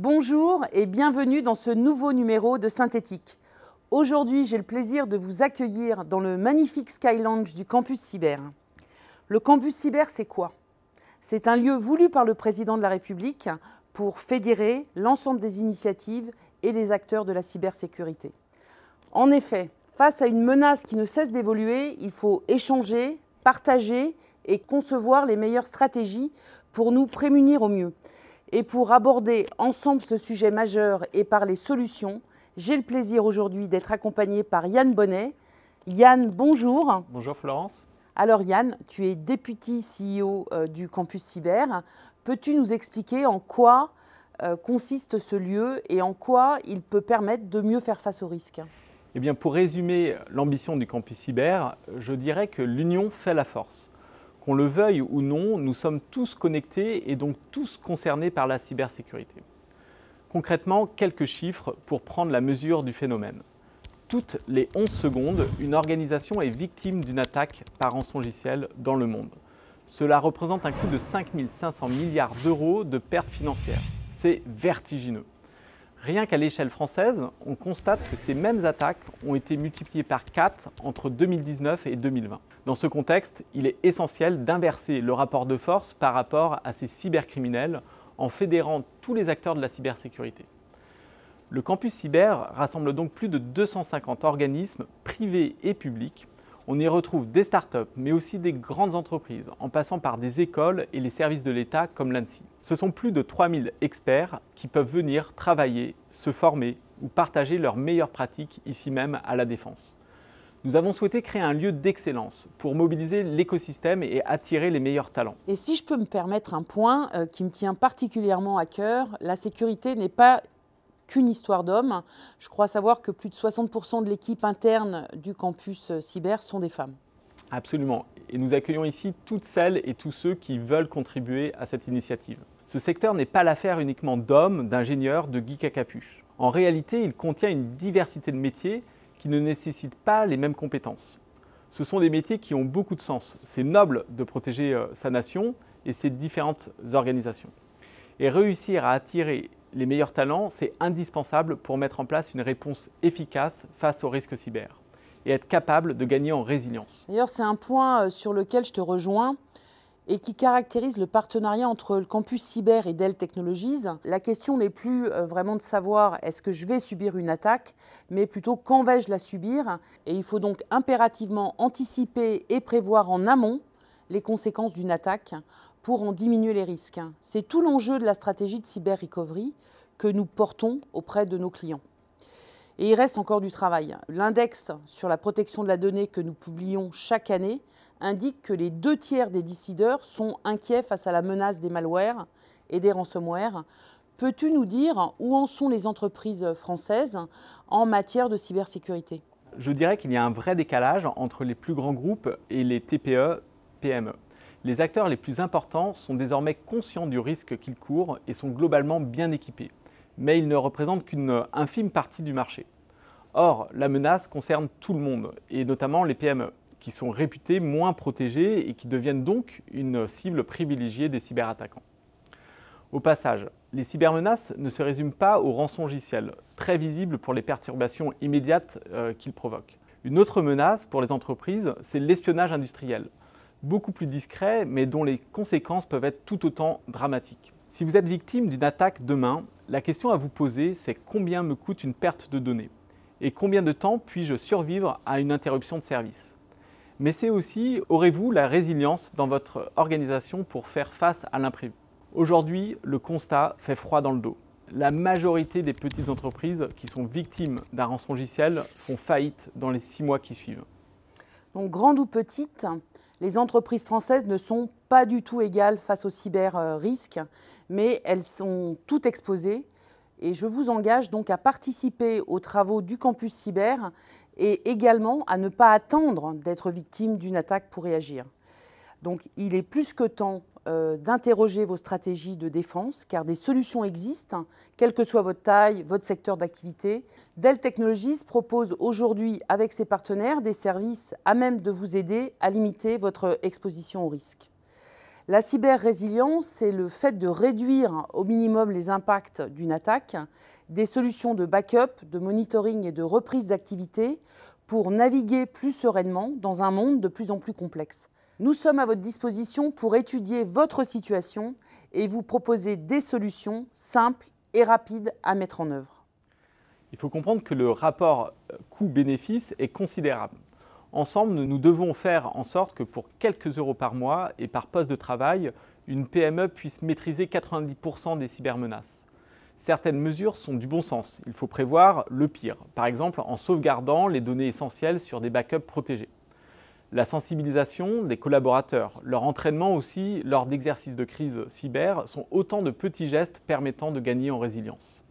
Bonjour et bienvenue dans ce nouveau numéro de Synthétique. Aujourd'hui, j'ai le plaisir de vous accueillir dans le magnifique Sky Lounge du campus cyber. Le campus cyber, c'est quoi? C'est un lieu voulu par le président de la République pour fédérer l'ensemble des initiatives et les acteurs de la cybersécurité. En effet, face à une menace qui ne cesse d'évoluer, il faut échanger, partager et concevoir les meilleures stratégies pour nous prémunir au mieux. Et pour aborder ensemble ce sujet majeur et parler solutions, j'ai le plaisir aujourd'hui d'être accompagné par Yann Bonnet. Yann, bonjour. Bonjour Florence. Alors Yann, tu es Deputy CEO du campus cyber. Peux-tu nous expliquer en quoi consiste ce lieu et en quoi il peut permettre de mieux faire face aux risques? Eh bien, pour résumer l'ambition du campus cyber, je dirais que l'union fait la force. Qu'on le veuille ou non, nous sommes tous connectés et donc tous concernés par la cybersécurité. Concrètement, quelques chiffres pour prendre la mesure du phénomène. Toutes les 11 secondes, une organisation est victime d'une attaque par rançongiciel dans le monde. Cela représente un coût de 5 500 milliards d'euros de pertes financières. C'est vertigineux. Rien qu'à l'échelle française, on constate que ces mêmes attaques ont été multipliées par 4 entre 2019 et 2020. Dans ce contexte, il est essentiel d'inverser le rapport de force par rapport à ces cybercriminels en fédérant tous les acteurs de la cybersécurité. Le campus cyber rassemble donc plus de 250 organismes privés et publics. On y retrouve des startups, mais aussi des grandes entreprises, en passant par des écoles et les services de l'État comme l'ANSSI. Ce sont plus de 3000 experts qui peuvent venir travailler, se former ou partager leurs meilleures pratiques ici même à La Défense. Nous avons souhaité créer un lieu d'excellence pour mobiliser l'écosystème et attirer les meilleurs talents. Et si je peux me permettre un point qui me tient particulièrement à cœur, la sécurité n'est pas qu'une histoire d'hommes. Je crois savoir que plus de 60% de l'équipe interne du campus cyber sont des femmes. Absolument. Et nous accueillons ici toutes celles et tous ceux qui veulent contribuer à cette initiative. Ce secteur n'est pas l'affaire uniquement d'hommes, d'ingénieurs, de geeks à capuche. En réalité, il contient une diversité de métiers qui ne nécessitent pas les mêmes compétences. Ce sont des métiers qui ont beaucoup de sens. C'est noble de protéger sa nation et ses différentes organisations. Et réussir à attirer les meilleurs talents, c'est indispensable pour mettre en place une réponse efficace face aux risques cyber et être capable de gagner en résilience. D'ailleurs, c'est un point sur lequel je te rejoins et qui caractérise le partenariat entre le campus cyber et Dell Technologies. La question n'est plus vraiment de savoir est-ce que je vais subir une attaque, mais plutôt quand vais-je la subir. Et il faut donc impérativement anticiper et prévoir en amont les conséquences d'une attaque pour en diminuer les risques. C'est tout l'enjeu de la stratégie de cyber recovery que nous portons auprès de nos clients. Et il reste encore du travail. L'index sur la protection de la donnée que nous publions chaque année indique que les 2/3 des décideurs sont inquiets face à la menace des malwares et des ransomware. Peux-tu nous dire où en sont les entreprises françaises en matière de cybersécurité? Je dirais qu'il y a un vrai décalage entre les plus grands groupes et les TPE, PME. Les acteurs les plus importants sont désormais conscients du risque qu'ils courent et sont globalement bien équipés. Mais ils ne représentent qu'une infime partie du marché. Or, la menace concerne tout le monde, et notamment les PME, qui sont réputées moins protégées et qui deviennent donc une cible privilégiée des cyberattaquants. Au passage, les cybermenaces ne se résument pas aux rançongiciels, très visibles pour les perturbations immédiates qu'ils provoquent. Une autre menace pour les entreprises, c'est l'espionnage industriel, beaucoup plus discret, mais dont les conséquences peuvent être tout autant dramatiques. Si vous êtes victime d'une attaque demain, la question à vous poser, c'est combien me coûte une perte de données et combien de temps puis-je survivre à une interruption de service. Mais c'est aussi, aurez-vous la résilience dans votre organisation pour faire face à l'imprévu? Aujourd'hui, le constat fait froid dans le dos. La majorité des petites entreprises qui sont victimes d'un rançongiciel font faillite dans les 6 mois qui suivent. Donc, grandes ou petites, les entreprises françaises ne sont pas du tout égales face aux cyber-risques, mais elles sont toutes exposées. Et je vous engage donc à participer aux travaux du campus cyber et également à ne pas attendre d'être victime d'une attaque pour réagir. Donc il est plus que temps d'interroger vos stratégies de défense, car des solutions existent, quelle que soit votre taille, votre secteur d'activité. Dell Technologies propose aujourd'hui, avec ses partenaires, des services à même de vous aider à limiter votre exposition au risque. La cyber-résilience, c'est le fait de réduire au minimum les impacts d'une attaque, des solutions de backup, de monitoring et de reprise d'activité pour naviguer plus sereinement dans un monde de plus en plus complexe. Nous sommes à votre disposition pour étudier votre situation et vous proposer des solutions simples et rapides à mettre en œuvre. Il faut comprendre que le rapport coût-bénéfice est considérable. Ensemble, nous devons faire en sorte que pour quelques euros par mois et par poste de travail, une PME puisse maîtriser 90% des cybermenaces. Certaines mesures sont du bon sens. Il faut prévoir le pire, par exemple en sauvegardant les données essentielles sur des backups protégés. La sensibilisation des collaborateurs, leur entraînement aussi lors d'exercices de crise cyber sont autant de petits gestes permettant de gagner en résilience.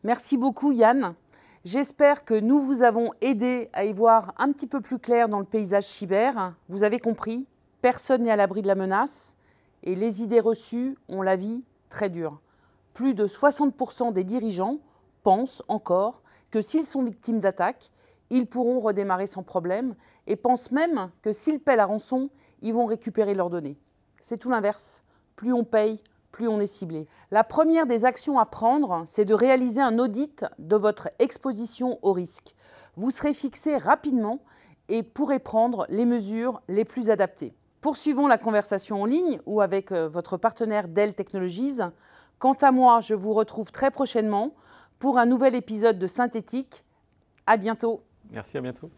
Merci beaucoup Yann. J'espère que nous vous avons aidé à y voir un petit peu plus clair dans le paysage cyber. Vous avez compris, personne n'est à l'abri de la menace et les idées reçues ont la vie très dure. Plus de 60% des dirigeants pensent encore que s'ils sont victimes d'attaques, ils pourront redémarrer sans problème et pensent même que s'ils paient la rançon, ils vont récupérer leurs données. C'est tout l'inverse. Plus on paye, plus on est ciblé. La première des actions à prendre, c'est de réaliser un audit de votre exposition au risque. Vous serez fixé rapidement et pourrez prendre les mesures les plus adaptées. Poursuivons la conversation en ligne ou avec votre partenaire Dell Technologies. Quant à moi, je vous retrouve très prochainement pour un nouvel épisode de Synthétique. À bientôt. Merci, à bientôt.